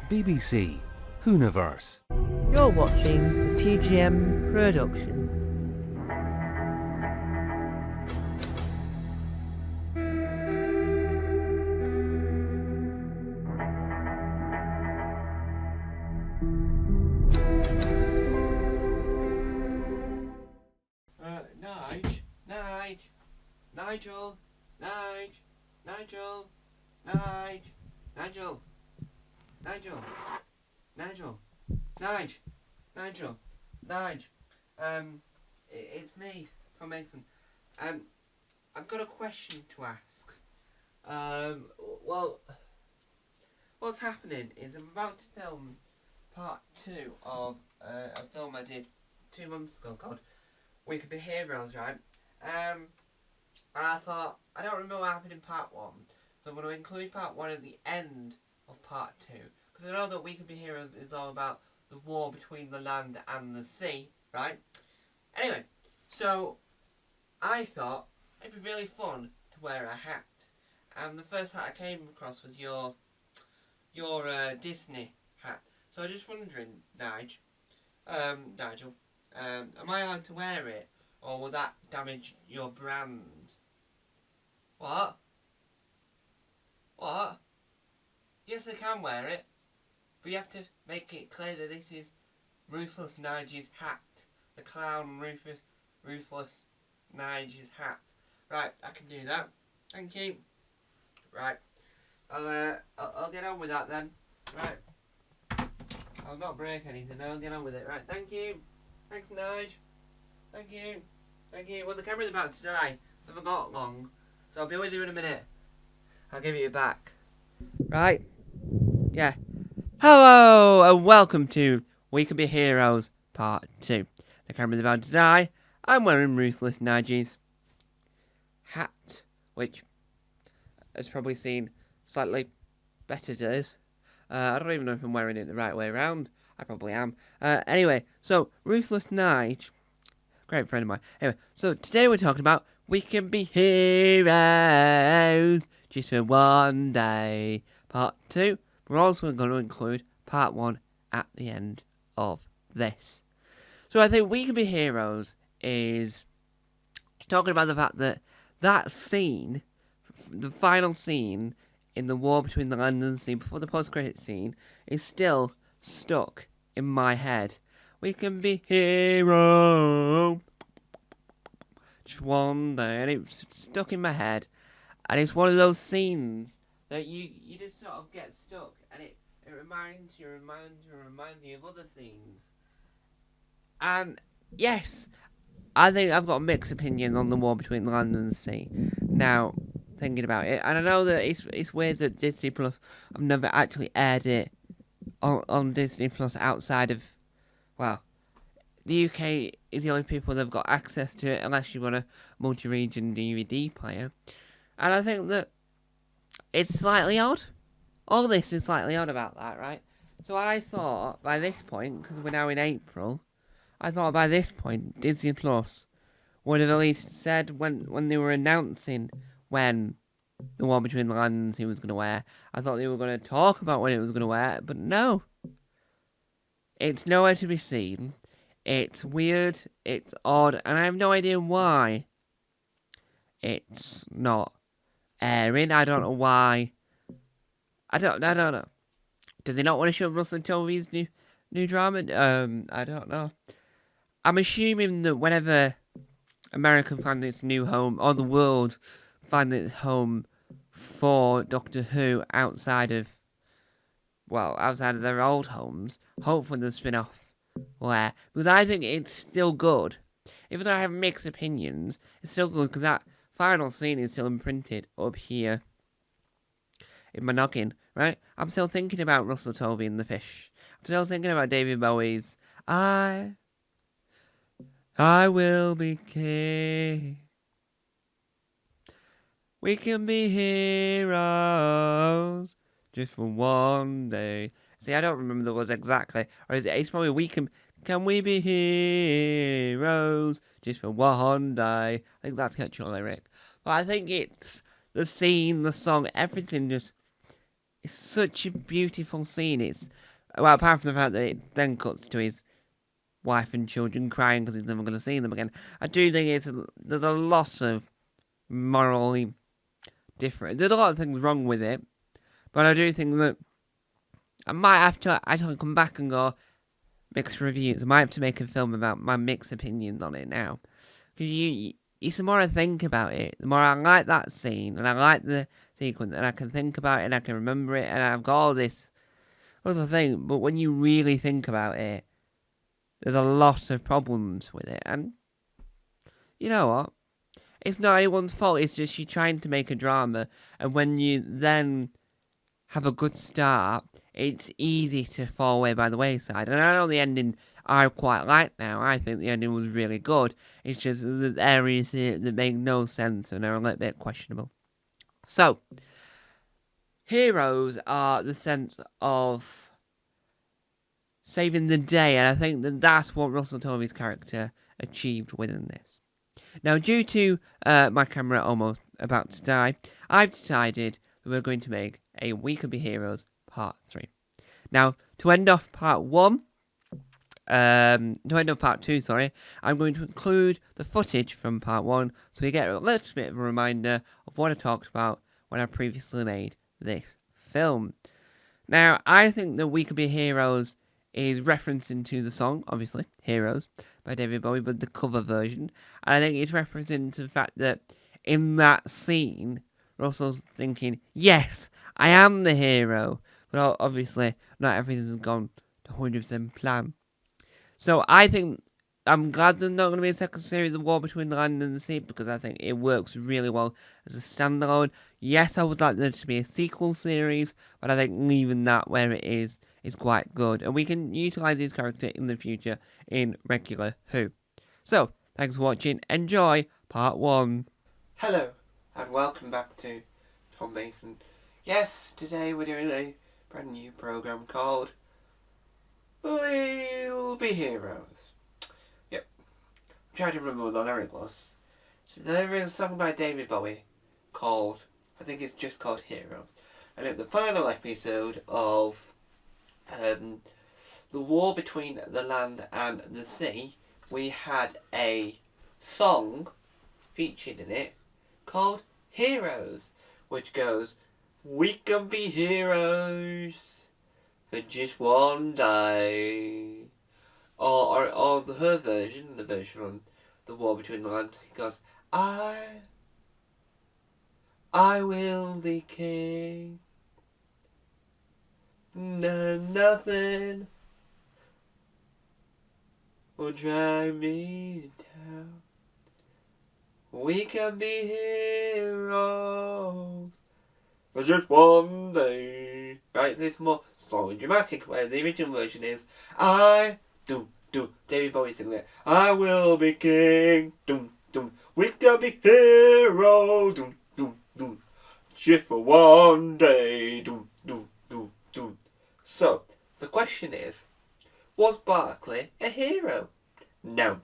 BBC Hooniverse. You're watching the TGM production. Nigel, it's me, Tom Mason. I've got a question to ask. Well, what's happening is I'm about to film part 2 of a film I did 2 months ago called We Could Be Heroes, right? And I thought, I don't remember what happened in part 1, so I'm going to include part 1 at the end of part 2. Because I know that We Could Be Heroes is all about the war between the land and the sea, right? Anyway, so I thought it'd be really fun to wear a hat. And the first hat I came across was your Disney hat. So I was just wondering, Nigel, am I allowed to wear it? Or will that damage your brand? What? What? Yes, I can wear it. But you have to make it clear that this is Ruthless Nigel's hat. The clown Ruthless Nigel's hat. Right, I can do that. Thank you. Right. I'll get on with that then. Right. I'll not break anything, I'll get on with it. Right, thank you. Thanks, Nige. Thank you. Thank you. Well, the camera's about to die. I haven't got long. So I'll be with you in a minute. I'll give you back. Right? Yeah. Hello and welcome to We Can Be Heroes Part 2. The camera's about to die. I'm wearing Ruthless Nigel's hat, which has probably seen slightly better days. I don't even know if I'm wearing it the right way around. I probably am. Anyway, so Ruthless Nige, great friend of mine. Anyway, so today we're talking about We Can Be Heroes just for one day. Part 2. We're also going to include part 1 at the end of this. So I think We Can Be Heroes is talking about the fact that that scene, the final scene in the war between the land and the sea before the post-credit scene, is still stuck in my head. We can be heroes just one day, and it's stuck in my head, and it's one of those scenes that you just sort of get stuck, and it reminds you of other things. And yes, I think I've got a mixed opinion on the war between the land and the sea. Now, thinking about it, and I know that it's weird that Disney Plus have never actually aired it on Disney Plus outside of, well, the UK is the only people that have got access to it unless you've got a multi-region DVD player. And I think that it's slightly odd. All this is slightly odd about that, right? So I thought by this point, because we're now in April, I thought by this point Disney Plus would have at least said when they were announcing when the war between the land and the sea was going to air. I thought they were going to talk about when it was going to air, but no. It's nowhere to be seen. It's weird, it's odd, and I have no idea why it's not airing. I don't know why. I don't know. Does he not want to show Russell Tovey's new drama? I don't know. I'm assuming that whenever America finds its new home, or the world finds its home for Doctor Who outside of their old homes, hopefully the spin-off will air. Because I think it's still good. Even though I have mixed opinions, it's still good because that final scene is still imprinted up here in my noggin, right? I'm still thinking about Russell Tovey and the fish. I'm still thinking about David Bowie's I will be king. We can be heroes just for one day. See, I don't remember the words exactly. Or is it? It's probably can we be heroes just for one day? I think that's the actual lyric. But I think it's the scene, the song, everything just it's such a beautiful scene. It's, well, apart from the fact that it then cuts to his wife and children crying because he's never going to see them again. I do think there's a lot of morally different. There's a lot of things wrong with it, but I do think that I might have to actually come back and go mixed reviews. I might have to make a film about my mixed opinions on it now. Because the more I think about it, the more I like that scene, and I like the sequence, and I can think about it, and I can remember it, and I've got all this other thing. But when you really think about it, there's a lot of problems with it. And you know what? It's not anyone's fault. It's just you're trying to make a drama, and when you then have a good start, it's easy to fall away by the wayside. And I know the ending I quite like now. I think the ending was really good. It's just there's areas here that make no sense and are a little bit questionable. So, heroes are the sense of saving the day, and I think that's what Russell Tovey's character achieved within this. Now, due to my camera almost about to die, I've decided that we're going to make a We Could Be Heroes Part 3. Now, to end off Part 2, I'm going to include the footage from Part 1 so you get a little bit of a reminder of what I talked about when I previously made this film. Now, I think that We Could Be Heroes is referencing to the song, obviously, Heroes, by David Bowie, but the cover version. And I think it's referencing to the fact that in that scene, Russell's thinking, yes, I am the hero. But obviously, not everything's gone to 100% plan. So I think I'm glad there's not going to be a second series of War Between the Land and the Sea, because I think it works really well as a standalone. Yes, I would like there to be a sequel series, but I think leaving that where it is quite good. And we can utilise his character in the future in regular Who. So, thanks for watching. Enjoy Part 1. Hello, and welcome back to Tom Mason. Yes, today we're doing a brand new programme called We'll Be Heroes. Yep. I'm trying to remember what the lyric was. So there is a song by David Bowie called, I think it's just called Heroes. And at the final episode of the War Between the Land and the Sea, we had a song featured in it called Heroes, which goes, we can be heroes for just one day. Or her version, the version from The War Between the Land and the Sea goes, I will be king. No, nothing will drag me down. We can be heroes for just one day. Right, so it's more slow and dramatic, where the original version is David Bowie singing it. I will be king. We can be heroes. Just for one day. So, the question is, was Barclay a hero? No.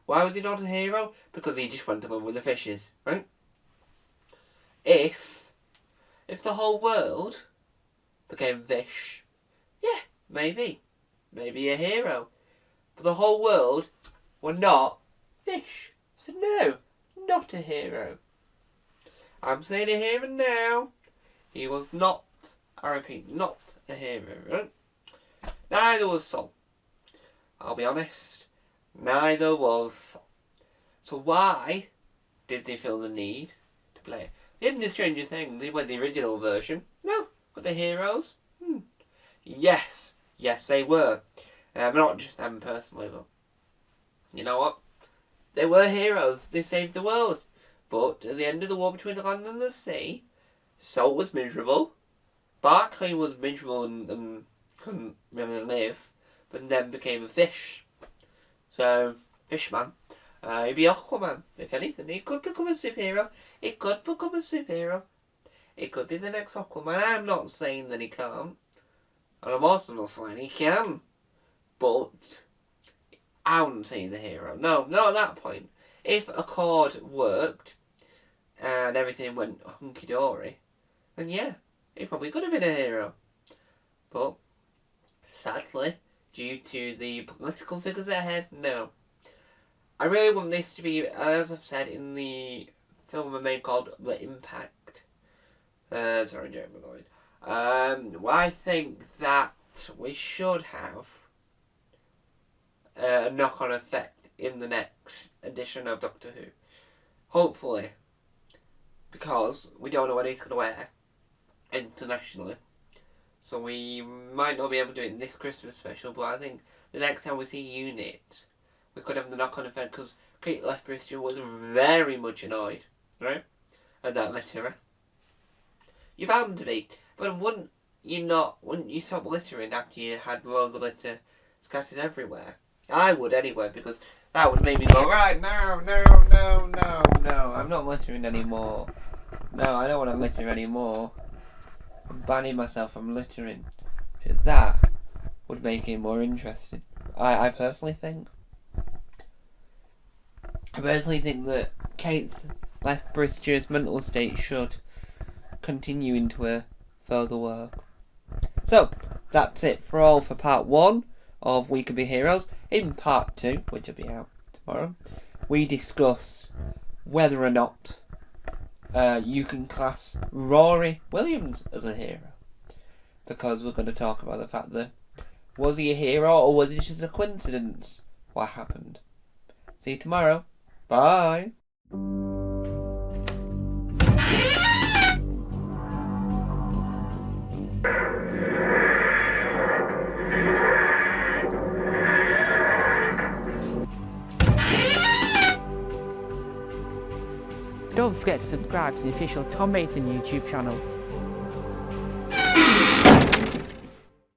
Why was he not a hero? Because he just went along with the fishes, right? If the whole world became fish, yeah, maybe a hero. But the whole world were not fish. So no, not a hero. I'm saying it here and now. He was not, I repeat, not a hero, right? Neither was Sol. I'll be honest, neither was Sol. So why did they feel the need to play it? They didn't do Stranger Things, they went the original version. No, but the heroes? Yes, they were. But not just them personally, but you know what? They were heroes, they saved the world. But at the end of the War Between the Land and the Sea, Sol was miserable. Barclay was miserable and couldn't really live, but then became a fish. So, Fishman. He'd be Aquaman, if anything. He could become a superhero. It could be the next Aquaman. I'm not saying that he can't. And I'm also not saying he can. But I wouldn't say he's a hero. No, not at that point. If Accord worked and everything went hunky-dory, then yeah, he probably could have been a hero. But, sadly, due to the political figures ahead, no. I really want this to be, as I've said in the film I made called The Impact. Sorry, Jeremy Lloyd. I think that we should have a knock-on effect in the next edition of Doctor Who. Hopefully. Because we don't know when he's going to air internationally. So we might not be able to do it in this Christmas special, but I think the next time we see Unit, we could have the knock-on effect, because Kate Lethbridge was very much annoyed, right, at that litter. You're bound to be, but wouldn't you stop littering after you had loads of litter scattered everywhere? I would anyway, because that would make me go, right, no, I'm not littering anymore. No, I don't want to litter anymore. I'm banning myself from littering. Because that would make it more interesting. I personally think. I personally think that Kate Lethbridge's mental state should continue into her further work. So, that's it for part 1 of We Could Be Heroes. In part 2, which will be out tomorrow, we discuss whether or not you can class Rory Williams as a hero. Because we're going to talk about the fact that, was he a hero or was it just a coincidence what happened? See you tomorrow. Bye. Don't forget to subscribe to the official Tom Mason YouTube channel.